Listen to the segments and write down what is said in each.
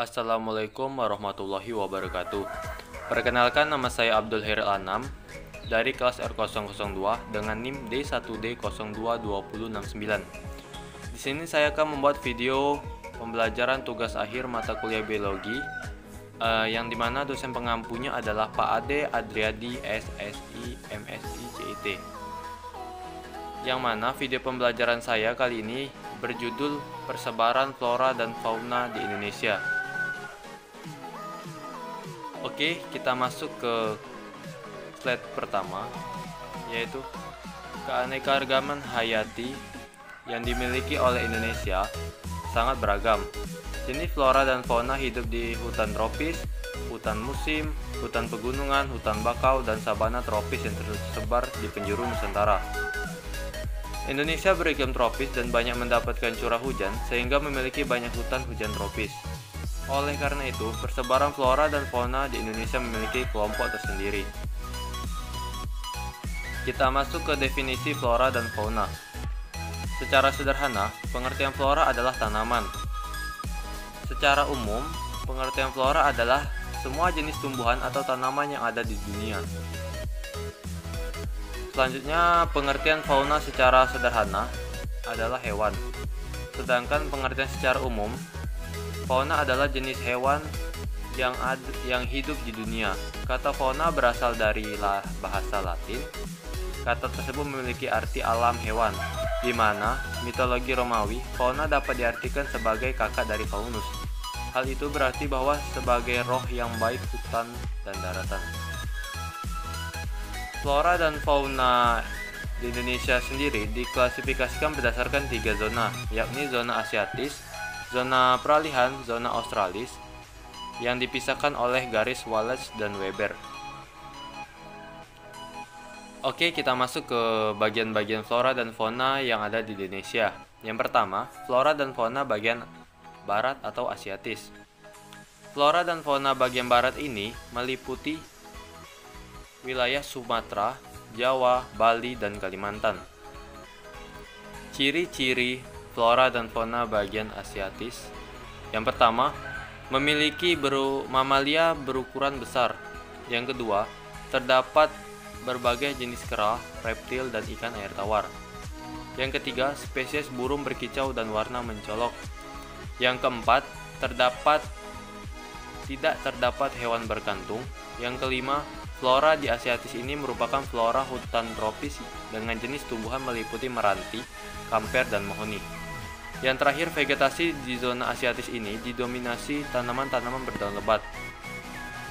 Assalamualaikum warahmatullahi wabarakatuh. Perkenalkan, nama saya Abdul Heril Anam dari kelas R002 dengan NIM D1D022069. Di sini saya akan membuat video pembelajaran tugas akhir mata kuliah biologi yang dimana dosen pengampunya adalah Pak Ade Adriadi SSI MSI CIT. Yang mana video pembelajaran saya kali ini berjudul Persebaran Flora dan Fauna di Indonesia. Oke, kita masuk ke slide pertama, yaitu keanekaragaman hayati yang dimiliki oleh Indonesia sangat beragam. Jenis flora dan fauna hidup di hutan tropis, hutan musim, hutan pegunungan, hutan bakau, dan sabana tropis yang tersebar di penjuru Nusantara. Indonesia beriklim tropis dan banyak mendapatkan curah hujan sehingga memiliki banyak hutan hujan tropis. Oleh karena itu, persebaran flora dan fauna di Indonesia memiliki kelompok tersendiri. Kita masuk ke definisi flora dan fauna. Secara sederhana, pengertian flora adalah tanaman. Secara umum, pengertian flora adalah semua jenis tumbuhan atau tanaman yang ada di dunia. Selanjutnya, pengertian fauna secara sederhana adalah hewan. Sedangkan pengertian secara umum, fauna adalah jenis hewan yang hidup di dunia. Kata fauna berasal dari bahasa Latin. Kata tersebut memiliki arti alam hewan, di mana mitologi Romawi, fauna dapat diartikan sebagai kakak dari faunus. Hal itu berarti bahwa sebagai roh yang baik hutan dan daratan. Flora dan fauna di Indonesia sendiri diklasifikasikan berdasarkan 3 zona, yakni zona Asiatis, zona peralihan, zona Australis, yang dipisahkan oleh garis Wallace dan Weber. Oke, kita masuk ke bagian-bagian flora dan fauna yang ada di Indonesia. Yang pertama, flora dan fauna bagian barat atau Asiatis. Flora dan fauna bagian barat ini meliputi wilayah Sumatera, Jawa, Bali, dan Kalimantan. Ciri-ciri flora dan fauna bagian Asiatis. Yang pertama, memiliki mamalia berukuran besar. Yang kedua, terdapat berbagai jenis kera, reptil, dan ikan air tawar. Yang ketiga, spesies burung berkicau dan warna mencolok. Yang keempat, tidak terdapat hewan berkantung. Yang kelima, flora di Asiatis ini merupakan flora hutan tropis dengan jenis tumbuhan meliputi meranti, kamper, dan mahoni. Yang terakhir, vegetasi di zona Asiatis ini didominasi tanaman-tanaman berdaun lebat.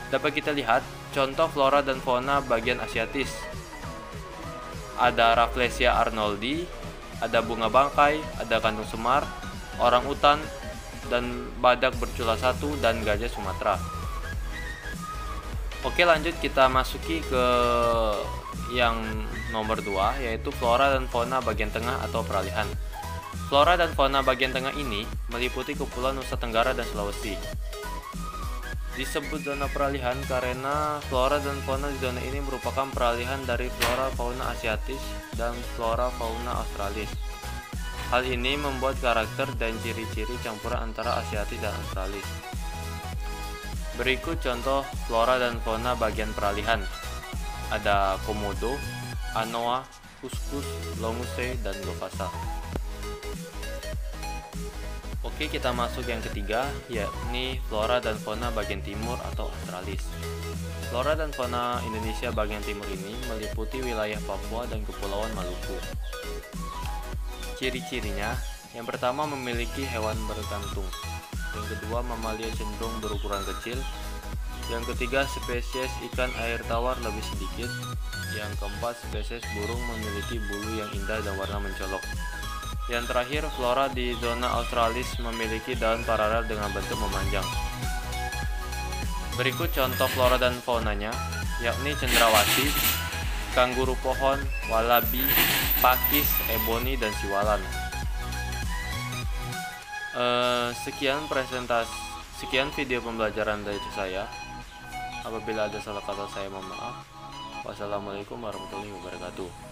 Dapat kita lihat contoh flora dan fauna bagian Asiatis. Ada Rafflesia arnoldi, ada bunga bangkai, ada kantung semar, orang utan, dan badak bercula satu, dan gajah Sumatera. Oke, lanjut kita masuki ke yang nomor 2, yaitu flora dan fauna bagian tengah atau peralihan. Flora dan fauna bagian tengah ini meliputi Kepulauan Nusa Tenggara dan Sulawesi. Disebut zona peralihan karena flora dan fauna di zona ini merupakan peralihan dari flora fauna Asiatis dan flora fauna Australis. Hal ini membuat karakter dan ciri-ciri campuran antara Asiatis dan Australis. Berikut contoh flora dan fauna bagian peralihan. Ada komodo, anoa, kuskus, longuse, dan lopasa. Oke, kita masuk yang ketiga, yakni flora dan fauna bagian timur atau Australis. Flora dan fauna Indonesia bagian timur ini meliputi wilayah Papua dan Kepulauan Maluku. Ciri-cirinya, yang pertama memiliki hewan berkantung. Yang kedua, mamalia cenderung berukuran kecil. Yang ketiga, spesies ikan air tawar lebih sedikit. Yang keempat, spesies burung memiliki bulu yang indah dan warna mencolok. Yang terakhir, flora di zona Australis memiliki daun paralel dengan bentuk memanjang. Berikut contoh flora dan faunanya, yakni cendrawasih, kanguru pohon, walabi, pakis, eboni, dan siwalan. Sekian video pembelajaran dari saya. Apabila ada salah kata saya mohon maaf. Wassalamualaikum warahmatullahi wabarakatuh.